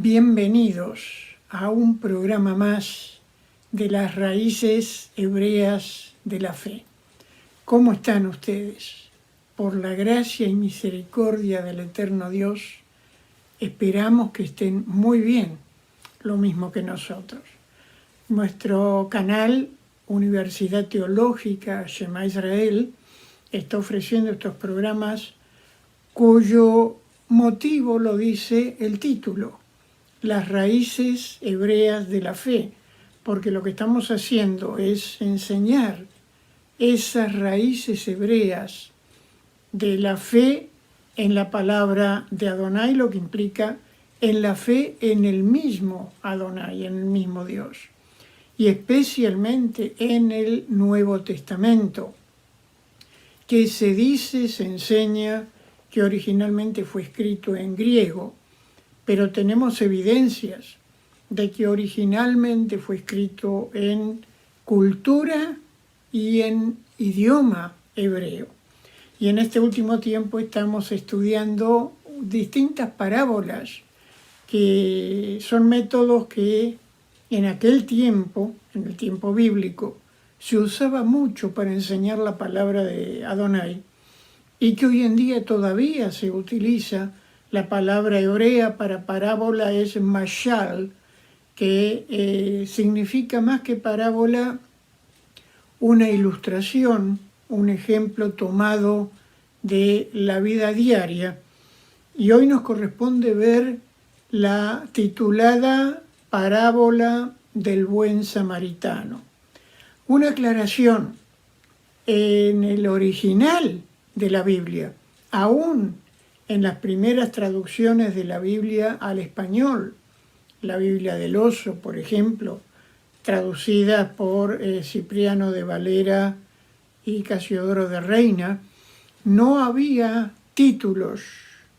Bienvenidos a un programa más de las raíces hebreas de la fe. ¿Cómo están ustedes? Por la gracia y misericordia del eterno Dios, esperamos que estén muy bien, lo mismo que nosotros. Nuestro canal Universidad Teológica Shema Israel está ofreciendo estos programas cuyo motivo lo dice el título, las raíces hebreas de la fe, porque lo que estamos haciendo es enseñar esas raíces hebreas de la fe en la palabra de Adonai, lo que implica en la fe en el mismo Adonai, en el mismo Dios, y especialmente en el Nuevo Testamento, que se dice, se enseña que originalmente fue escrito en griego, pero tenemos evidencias de que originalmente fue escrito en cultura y en idioma hebreo. Y en este último tiempo estamos estudiando distintas parábolas, que son métodos que en aquel tiempo, en el tiempo bíblico, se usaba mucho para enseñar la palabra de Adonai, y que hoy en día todavía se utiliza. La palabra hebrea para parábola es mashal, que significa más que parábola una ilustración, un ejemplo tomado de la vida diaria. Y hoy nos corresponde ver la titulada Parábola del Buen Samaritano. Una aclaración: en el original de la Biblia, aún en las primeras traducciones de la Biblia al español, la Biblia del Oso, por ejemplo, traducida por Cipriano de Valera y Casiodoro de Reina, no había títulos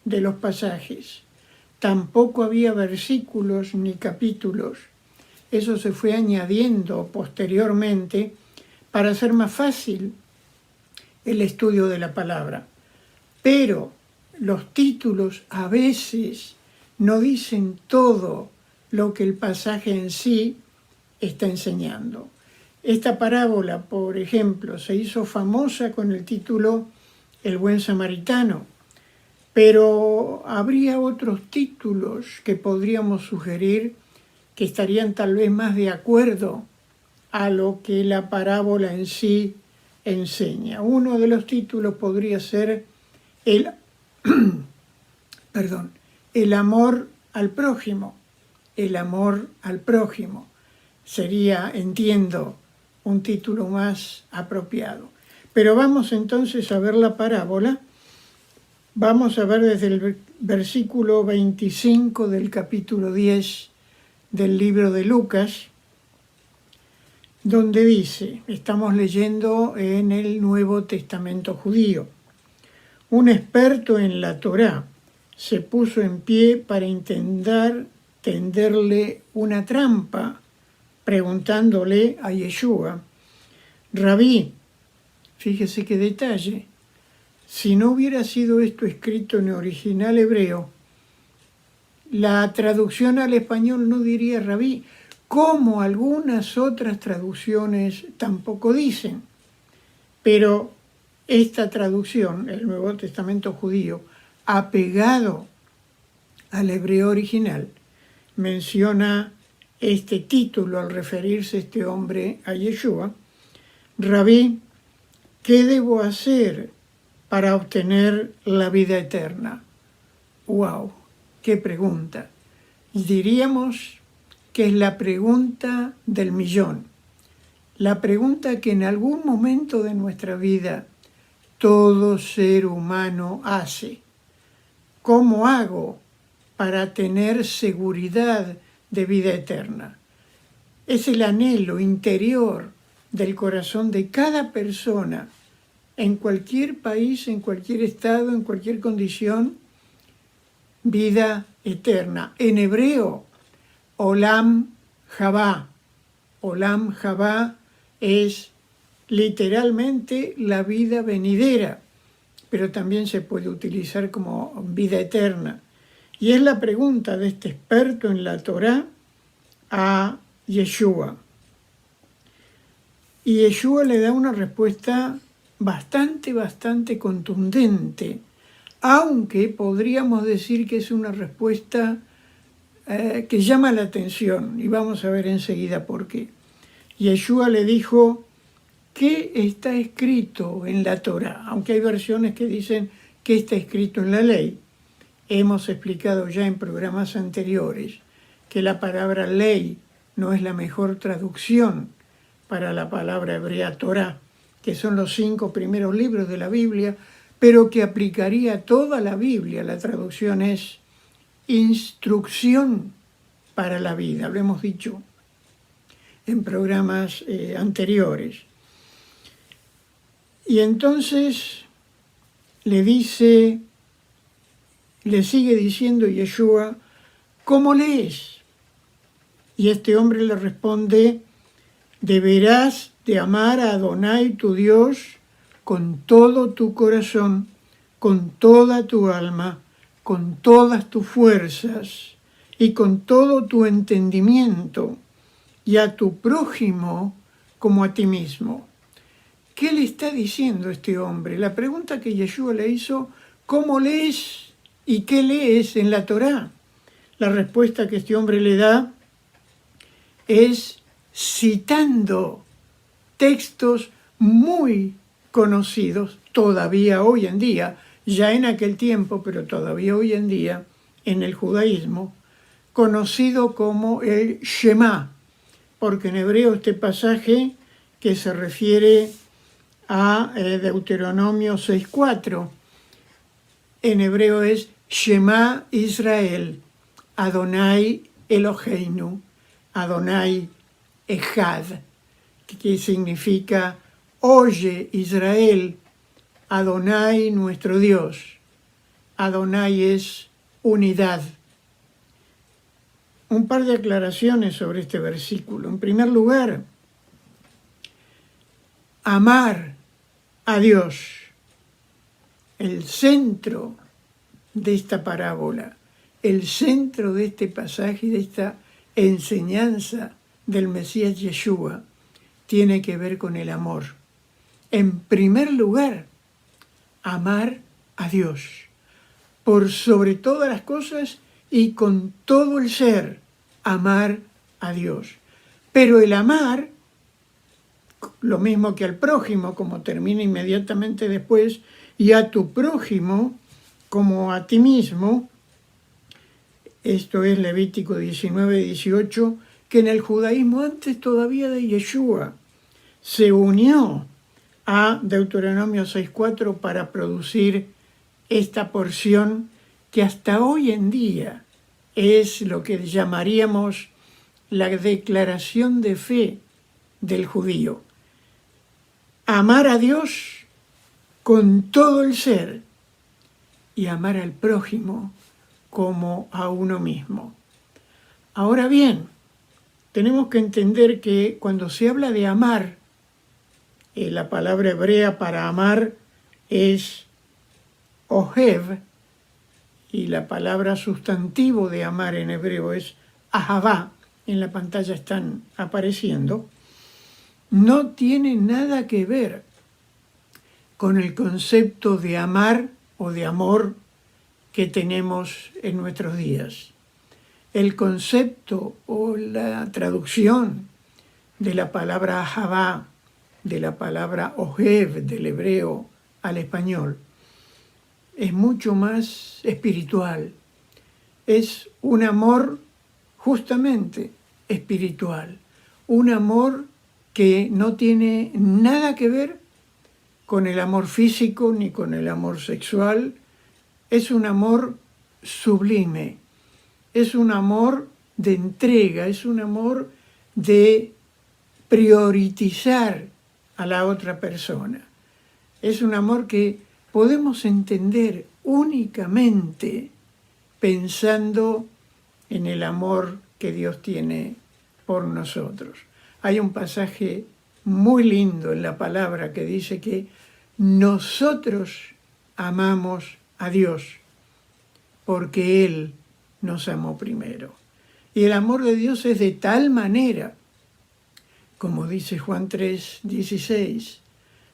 de los pasajes, tampoco había versículos ni capítulos. Eso se fue añadiendo posteriormente para hacer más fácil el estudio de la palabra. Pero los títulos a veces no dicen todo lo que el pasaje en sí está enseñando. Esta parábola, por ejemplo, se hizo famosa con el título El Buen Samaritano, pero habría otros títulos que podríamos sugerir que estarían tal vez más de acuerdo a lo que la parábola en sí enseña. Uno de los títulos podría ser el amor al prójimo. El amor al prójimo sería, entiendo, un título más apropiado. Pero vamos entonces a ver la parábola. Vamos a ver desde el versículo 25 del capítulo 10 del libro de Lucas, donde dice, estamos leyendo en el Nuevo Testamento judío: un experto en la Torá se puso en pie para intentar tenderle una trampa, preguntándole a Yeshua: Rabí, fíjese qué detalle, si no hubiera sido esto escrito en original hebreo, la traducción al español no diría Rabí, como algunas otras traducciones tampoco dicen. Pero esta traducción, el Nuevo Testamento judío, apegado al hebreo original, menciona este título al referirse este hombre a Yeshua: Rabí, ¿qué debo hacer para obtener la vida eterna? ¡Wow! ¡Qué pregunta! Diríamos que es la pregunta del millón, la pregunta que en algún momento de nuestra vida todo ser humano hace. ¿Cómo hago para tener seguridad de vida eterna? Es el anhelo interior del corazón de cada persona, en cualquier país, en cualquier estado, en cualquier condición: vida eterna. En hebreo, Olam Habá. Olam Habá es literalmente la vida venidera, pero también se puede utilizar como vida eterna. Y es la pregunta de este experto en la Torá a Yeshua. Y Yeshua le da una respuesta bastante contundente, aunque podríamos decir que es una respuesta que llama la atención, y vamos a ver enseguida por qué. Yeshua le dijo, ¿qué está escrito en la Torá? Aunque hay versiones que dicen qué está escrito en la ley. Hemos explicado ya en programas anteriores que la palabra ley no es la mejor traducción para la palabra hebrea Torá, que son los 5 primeros libros de la Biblia, pero que aplicaría a toda la Biblia. La traducción es instrucción para la vida, lo hemos dicho en programas anteriores. Y entonces le sigue diciendo Yeshua, ¿cómo lees? Y este hombre le responde, deberás de amar a Adonai tu Dios con todo tu corazón, con toda tu alma, con todas tus fuerzas y con todo tu entendimiento, y a tu prójimo como a ti mismo. ¿Qué le está diciendo este hombre? La pregunta que Yeshua le hizo, ¿cómo lees y qué lees en la Torá? La respuesta que este hombre le da es citando textos muy conocidos todavía hoy en día, ya en aquel tiempo, pero todavía hoy en día, en el judaísmo, conocido como el Shema, porque en hebreo este pasaje que se refiere a Deuteronomio 6:4, en hebreo es Shema Israel, Adonai Eloheinu, Adonai Echad, que significa oye Israel, Adonai nuestro Dios. Adonai es unidad. Un par de aclaraciones sobre este versículo. En primer lugar, amar a Dios, el centro de esta parábola, el centro de este pasaje, de esta enseñanza del Mesías Yeshua, tiene que ver con el amor. En primer lugar, amar a Dios, por sobre todas las cosas y con todo el ser, amar a Dios. Pero el amar, lo mismo que al prójimo, como termina inmediatamente después, y a tu prójimo como a ti mismo, esto es Levítico 19:18, que en el judaísmo antes todavía de Yeshua se unió a Deuteronomio 6:4 para producir esta porción que hasta hoy en día es lo que llamaríamos la declaración de fe del judío. Amar a Dios con todo el ser y amar al prójimo como a uno mismo. Ahora bien, tenemos que entender que cuando se habla de amar, la palabra hebrea para amar es ohev, y la palabra sustantivo de amar en hebreo es ahavá, en la pantalla están apareciendo, no tiene nada que ver con el concepto de amar o de amor que tenemos en nuestros días. El concepto o la traducción de la palabra ahavá, de la palabra ohev del hebreo al español, es mucho más espiritual. Es un amor justamente espiritual, un amor que no tiene nada que ver con el amor físico ni con el amor sexual. Es un amor sublime, es un amor de entrega, es un amor de priorizar a la otra persona. Es un amor que podemos entender únicamente pensando en el amor que Dios tiene por nosotros. Hay un pasaje muy lindo en la palabra que dice que nosotros amamos a Dios porque Él nos amó primero. Y el amor de Dios es de tal manera, como dice Juan 3:16,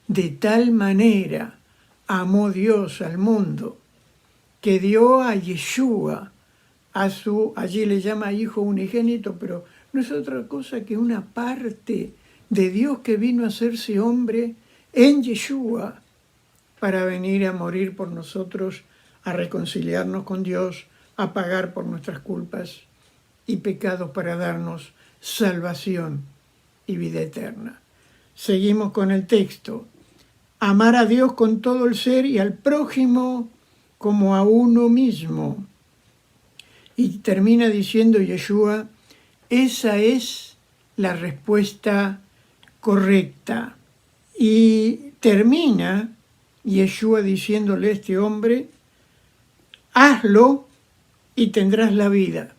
de tal manera amó Dios al mundo, que dio a Yeshua, allí le llama hijo unigénito, pero no es otra cosa que una parte de Dios que vino a hacerse hombre en Yeshua para venir a morir por nosotros, a reconciliarnos con Dios, a pagar por nuestras culpas y pecados para darnos salvación y vida eterna. Seguimos con el texto. Amar a Dios con todo el ser y al prójimo como a uno mismo. Y termina diciendo Yeshua, esa es la respuesta correcta. Y termina Yeshua diciéndole a este hombre, hazlo y tendrás la vida.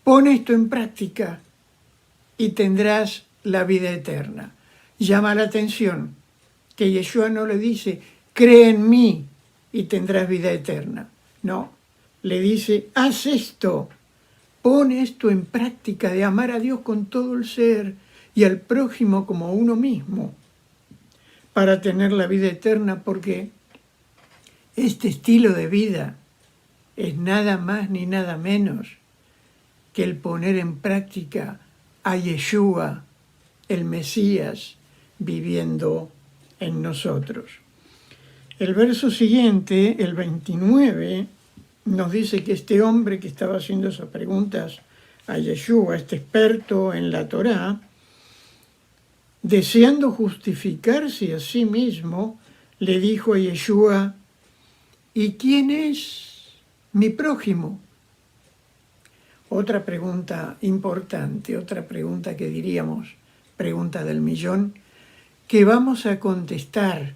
Pon esto en práctica y tendrás la vida eterna. Llama la atención que Yeshua no le dice, cree en mí y tendrás vida eterna. No, le dice, haz esto, pon esto en práctica de amar a Dios con todo el ser y al prójimo como uno mismo para tener la vida eterna, porque este estilo de vida es nada más ni nada menos que el poner en práctica a Yeshua, el Mesías, viviendo en nosotros. El verso siguiente, el 29, nos dice que este hombre que estaba haciendo esas preguntas a Yeshua, este experto en la Torá, deseando justificarse a sí mismo, le dijo a Yeshua, ¿y quién es mi prójimo? Otra pregunta importante, otra pregunta que diríamos, pregunta del millón, que vamos a contestar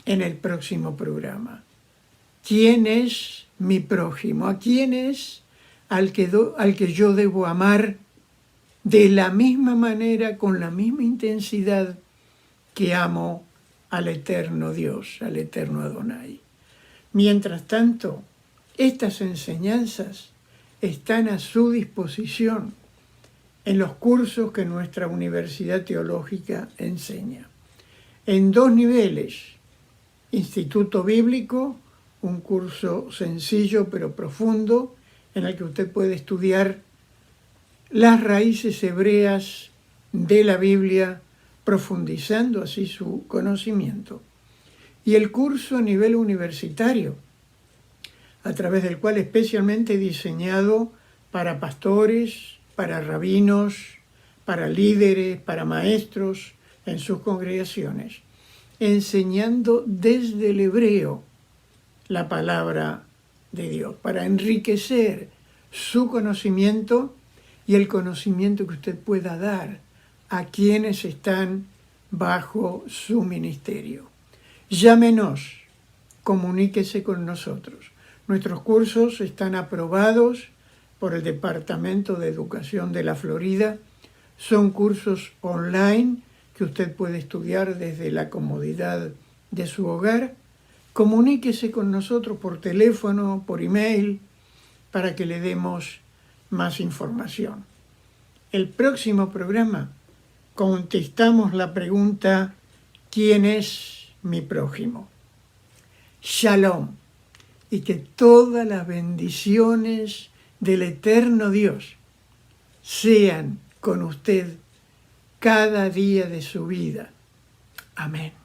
en el próximo programa. ¿Quién es mi prójimo? ¿A quién es al que yo debo amar de la misma manera, con la misma intensidad que amo al eterno Dios, al eterno Adonai? Mientras tanto, estas enseñanzas están a su disposición en los cursos que nuestra Universidad Teológica enseña. En 2 niveles, Instituto Bíblico, un curso sencillo pero profundo, en el que usted puede estudiar las raíces hebreas de la Biblia, profundizando así su conocimiento. Y el curso a nivel universitario, a través del cual especialmente diseñado para pastores, para rabinos, para líderes, para maestros en sus congregaciones, enseñando desde el hebreo la palabra de Dios, para enriquecer su conocimiento y el conocimiento que usted pueda dar a quienes están bajo su ministerio. Llámenos, comuníquese con nosotros. Nuestros cursos están aprobados por el Departamento de Educación de la Florida. Son cursos online que usted puede estudiar desde la comodidad de su hogar. Comuníquese con nosotros por teléfono, por email, para que le demos más información. El próximo programa contestamos la pregunta, ¿quién es mi prójimo? Shalom, y que todas las bendiciones del eterno Dios sean con usted cada día de su vida. Amén.